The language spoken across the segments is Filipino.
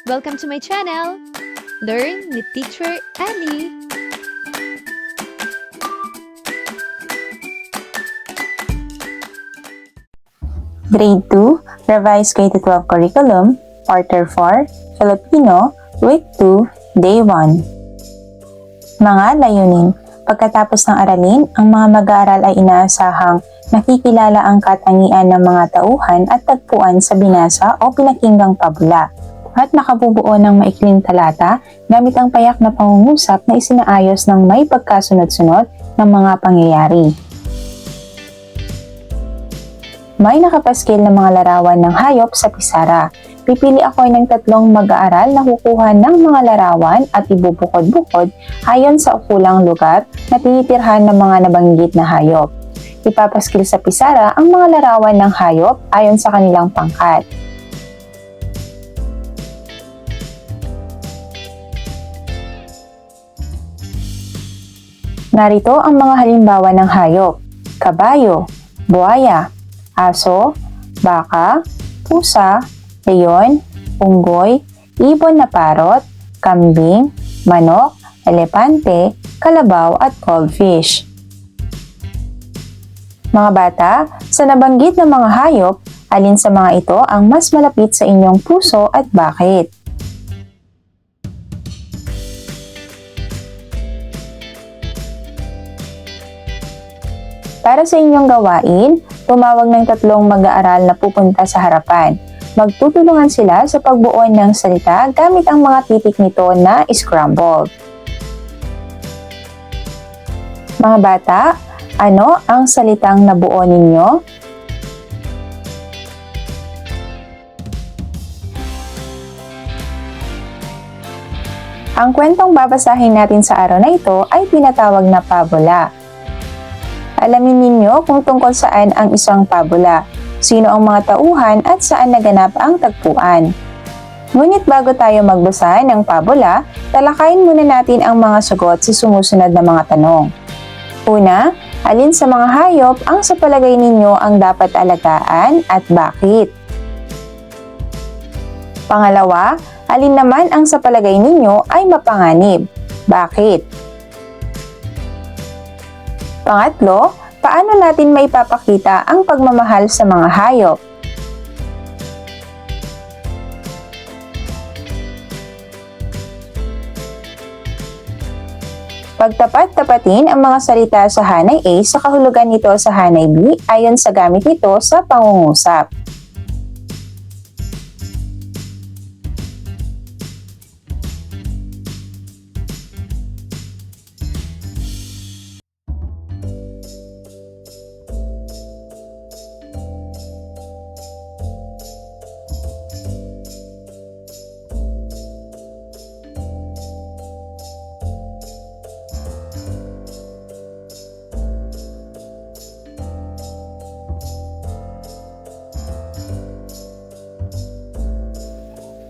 Welcome to my channel! Learn with Teacher Ali! Grade 2, Revised K-12 Curriculum, Quarter 4, Filipino, Week 2, Day 1. Mga layunin. Pagkatapos ng aralin, ang mga mag-aaral ay inaasahang nakikilala ang katangian ng mga tauhan at tagpuan sa binasa o pinakinggang pabula at nakabubuo ng maikling talata gamit ang payak na pangungusap na isinaayos ng may pagkasunod-sunod ng mga pangyayari. May nakapaskil na mga larawan ng hayop sa pisara. Pipili ako ng 3 mag-aaral na kukuha ng mga larawan at ibubukod-bukod ayon sa ukulang lugar na tinitirhan ng mga nabanggit na hayop. Ipapaskil sa pisara ang mga larawan ng hayop ayon sa kanilang pangkat. Narito ang mga halimbawa ng hayop: kabayo, buwaya, aso, baka, pusa, leon, unggoy, ibon na parot, kambing, manok, elepante, kalabaw at goldfish. Mga bata, sa nabanggit na mga hayop, alin sa mga ito ang mas malapit sa inyong puso at bakit? Para sa inyong gawain, tumawag ng 3 mag-aaral na pupunta sa harapan. Magtutulungan sila sa pagbuo ng salita gamit ang mga titik nito na scrambled. Mga bata, ano ang salitang nabuo ninyo? Ang kwentong babasahin natin sa araw na ito ay tinatawag na pabula. Alamin ninyo kung tungkol saan ang isang pabula, sino ang mga tauhan at saan naganap ang tagpuan. Ngunit bago tayo magbasa ng pabula, talakayin muna natin ang mga sagot sa sumusunod na mga tanong. Una, alin sa mga hayop ang sa palagay ninyo ang dapat alagaan at bakit? Pangalawa, alin naman ang sa palagay ninyo ay mapanganib? Bakit? Pangatlo, paano natin maipapakita ang pagmamahal sa mga hayop? Pagtapat-tapatin ang mga salita sa hanay A sa kahulugan nito sa hanay B ayon sa gamit nito sa pangungusap.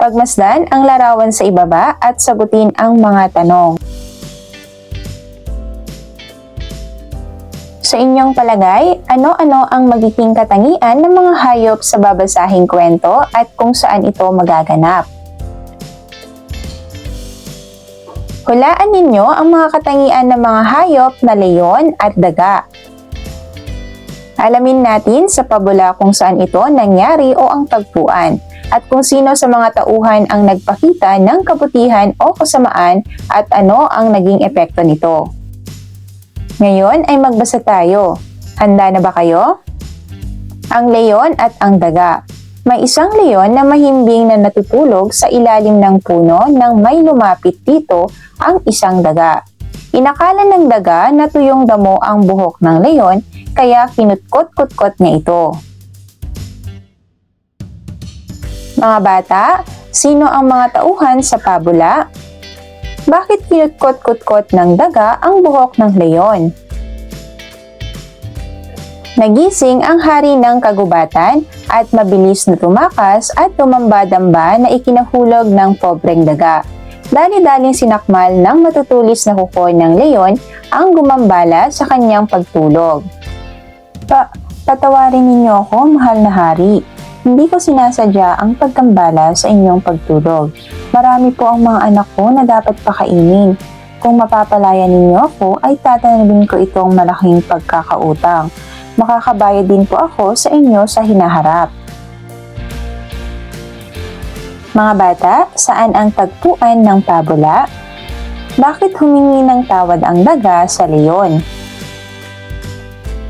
Pagmasdan ang larawan sa ibaba at sagutin ang mga tanong. Sa inyong palagay, ano-ano ang magiging katangian ng mga hayop sa babasahing kwento at kung saan ito magaganap? Hulaan ninyo ang mga katangian ng mga hayop na leon at daga. Alamin natin sa pabula kung saan ito nangyari o ang tagpuan, at kung sino sa mga tauhan ang nagpakita ng kabutihan o kasamaan at ano ang naging epekto nito. Ngayon ay magbasa tayo. Handa na ba kayo? Ang leon at ang daga. May isang leon na mahimbing na natutulog sa ilalim ng puno nang may lumapit dito ang isang daga. Inakala ng daga na tuyong damo ang buhok ng leon kaya kinutkot-kutkot niya ito. Mga bata, sino ang mga tauhan sa pabula? Bakit kinutkot-kutkot ng daga ang buhok ng leon? Nagising ang hari ng kagubatan at mabilis na tumakas at tumamba-damba na ikinahulog ng pobreng daga. Dali-daling sinakmal ng matutulis na kuko ng leon ang gumambala sa kanyang pagtulog. Patawarin ninyo ako, mahal na hari. Hindi ko sinasadya ang pagkambala sa inyong pagtulog. Marami po ang mga anak ko na dapat pakainin. Kung mapapalaya ninyo ako, ay tatanawin ko itong malaking pagkakautang. Makakabayad din po ako sa inyo sa hinaharap. Mga bata, saan ang tagpuan ng pabula? Bakit humingi ng tawad ang daga sa leon?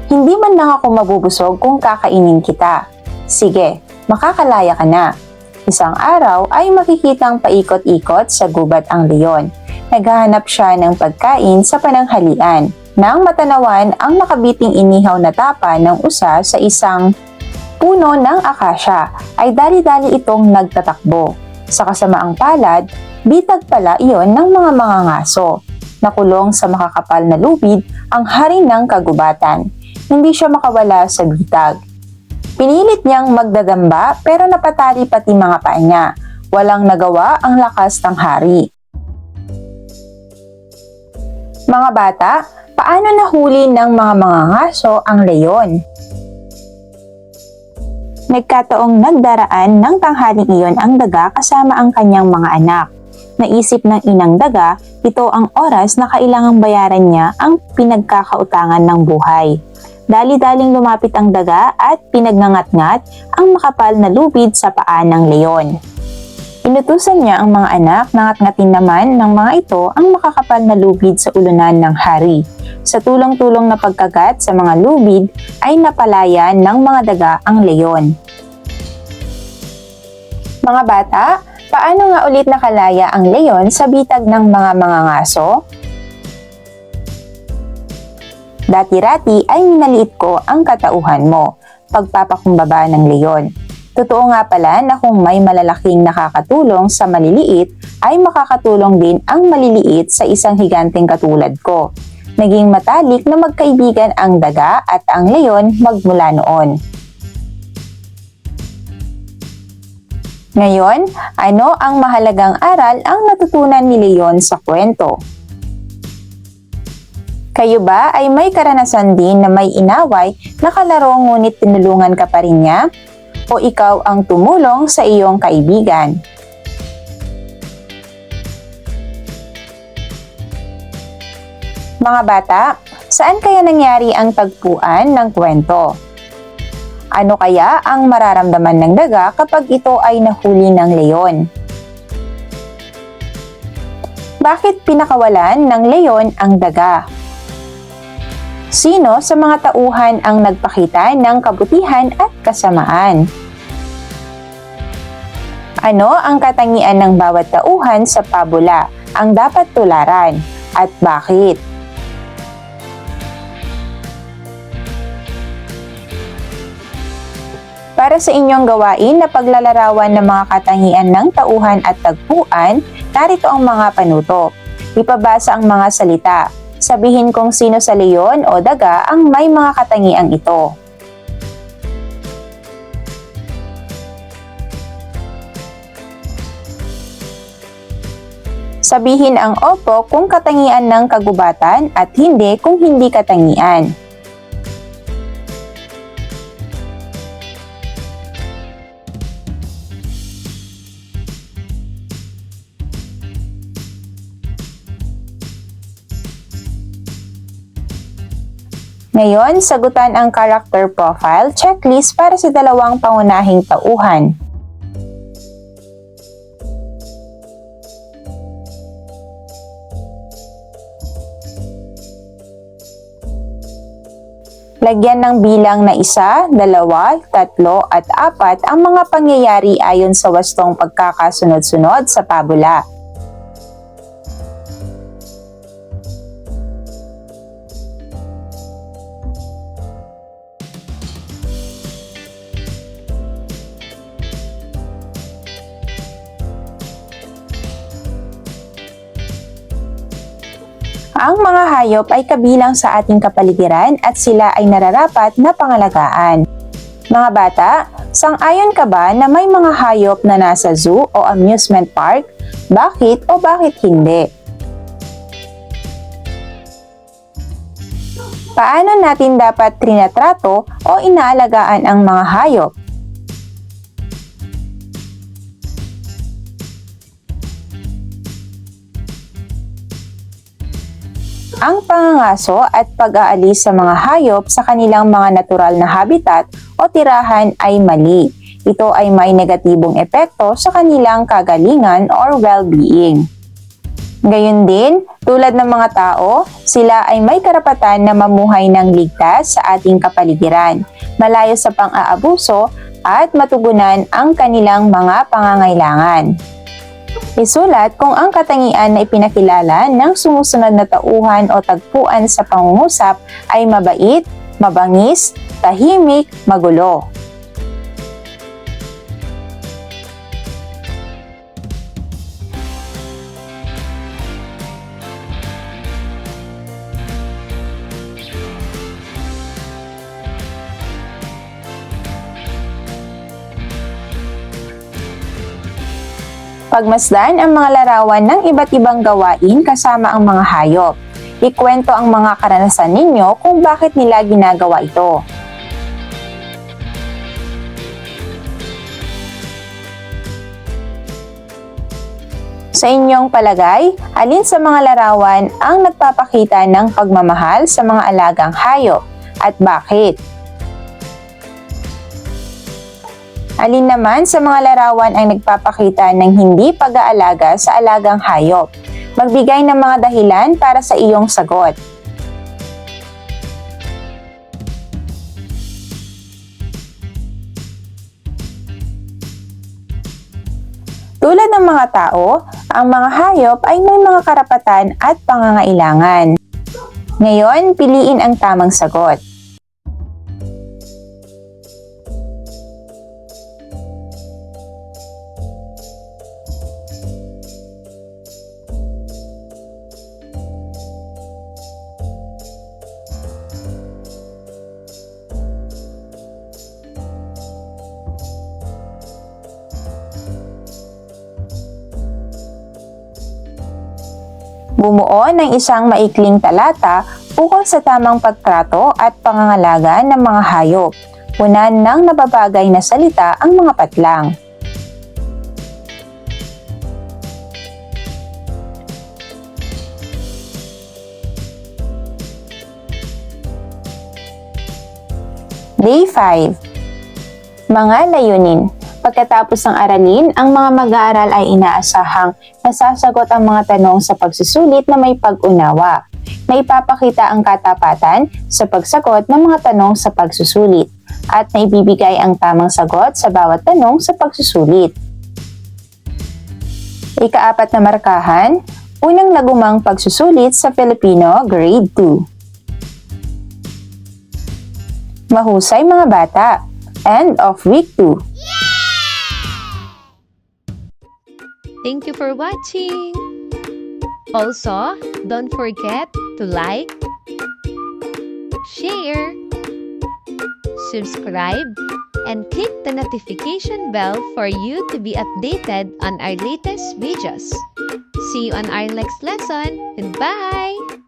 Hindi man lang ako mabubusog kung kakainin kita. Sige, makakalaya ka na. Isang araw ay makikitang paikot-ikot sa gubat ang leon. Naghahanap siya ng pagkain sa pananghalian. Nang matanawan ang nakabiting inihaw na tapa ng usa sa isang puno ng akasya, ay dali-dali itong nagtatakbo. Sa kasamaang palad, bitag pala iyon ng mga mangangaso. Nakulong sa makakapal na lubid ang hari ng kagubatan. Hindi siya makawala sa bitag. Pinilit niyang magdadamba pero napatali pati mga paa niya. Walang nagawa ang lakas ng hari. Mga bata, paano nahuli ng mga mangangaso ang leon? Nagkataong nagdaraan ng tanghaling iyon ang daga kasama ang kanyang mga anak. Naisip ng inang daga, ito ang oras na kailangang bayaran niya ang pinagkakautangan ng buhay. Dali-daling lumapit ang daga at pinagngangat-ngat ang makapal na lubid sa paa ng leon. Inutusan niya ang mga anak na ngat-ngatin naman ng mga ito ang makakapal na lubid sa ulunan ng hari. Sa tulong-tulong na pagkagat sa mga lubid ay napalaya ng mga daga ang leon. Mga bata, paano nga ulit nakalaya ang leon sa bitag ng mga mangangaso? Dati-rati ay minaliit ko ang katauhan mo, pagpapakumbaba ng leon. Totoo nga pala na kung may malalaking nakakatulong sa maliliit, ay makakatulong din ang maliliit sa isang higanteng katulad ko. Naging matalik na magkaibigan ang daga at ang leon magmula noon. Ngayon, ano ang mahalagang aral ang natutunan ni Leon sa kwento? Kayo ba ay may karanasan din na may inaway na kalaro ngunit tinulungan ka pa rin niya? O ikaw ang tumulong sa iyong kaibigan? Mga bata, saan kaya nangyari ang tagpuan ng kwento? Ano kaya ang mararamdaman ng daga kapag ito ay nahuli ng leon? Bakit pinakawalan ng leon ang daga? Sino sa mga tauhan ang nagpakita ng kabutihan at kasamaan? Ano ang katangian ng bawat tauhan sa pabula ang dapat tularan at bakit? Para sa inyong gawain na paglalarawan ng mga katangian ng tauhan at tagpuan, narito ang mga panuto. Ipabasa ang mga salita. Sabihin kung sino sa leon o daga ang may mga katangiang ito. Sabihin ang opo kung katangian ng kagubatan at hindi kung hindi katangian. Ngayon, sagutan ang character profile checklist para sa dalawang pangunahing tauhan. Lagyan ng bilang na 1, 2, 3 at 4 ang mga pangyayari ayon sa wastong pagkakasunod-sunod sa pabula. Ang mga hayop ay kabilang sa ating kapaligiran at sila ay nararapat na pangalagaan. Mga bata, sang-ayon ka ba na may mga hayop na nasa zoo o amusement park? Bakit o bakit hindi? Paano natin dapat trinatrato o inaalagaan ang mga hayop? Ang pangangaso at pag-aalis sa mga hayop sa kanilang mga natural na habitat o tirahan ay mali. Ito ay may negatibong epekto sa kanilang kagalingan or well-being. Gayun din, tulad ng mga tao, sila ay may karapatan na mamuhay ng ligtas sa ating kapaligiran, malayo sa pang-aabuso at matugunan ang kanilang mga pangangailangan. Isulat kung ang katangian na ipinakilala ng sumusunod na tauhan o tagpuan sa pangungusap ay mabait, mabangis, tahimik, magulo. Pagmasdan ang mga larawan ng iba't ibang gawain kasama ang mga hayop. Ikwento ang mga karanasan ninyo kung bakit nila ginagawa ito. Sa inyong palagay, alin sa mga larawan ang nagpapakita ng pagmamahal sa mga alagang hayop at bakit? Alin naman sa mga larawan ang nagpapakita ng hindi pag-aalaga sa alagang hayop? Magbigay ng mga dahilan para sa iyong sagot. Tulad ng mga tao, ang mga hayop ay may mga karapatan at pangangailangan. Ngayon, piliin ang tamang sagot. Bumuo ng isang maikling talata ukol sa tamang pagtrato at pangangalaga ng mga hayop. Punan ng nababagay na salita ang mga patlang. Day 5. Mga layunin. Pagkatapos ng aralin, ang mga mag-aaral ay inaasahang nasasagot ang mga tanong sa pagsusulit na may pag-unawa, na ipapakita ang katapatan sa pagsagot ng mga tanong sa pagsusulit, at na ibibigay ang tamang sagot sa bawat tanong sa pagsusulit. Ika-4 na markahan, unang nagumang pagsusulit sa Filipino Grade 2. Mahusay mga bata! End of Week 2. Thank you for watching! Also, don't forget to like, share, subscribe, and click the notification bell for you to be updated on our latest videos. See you on our next lesson. Goodbye!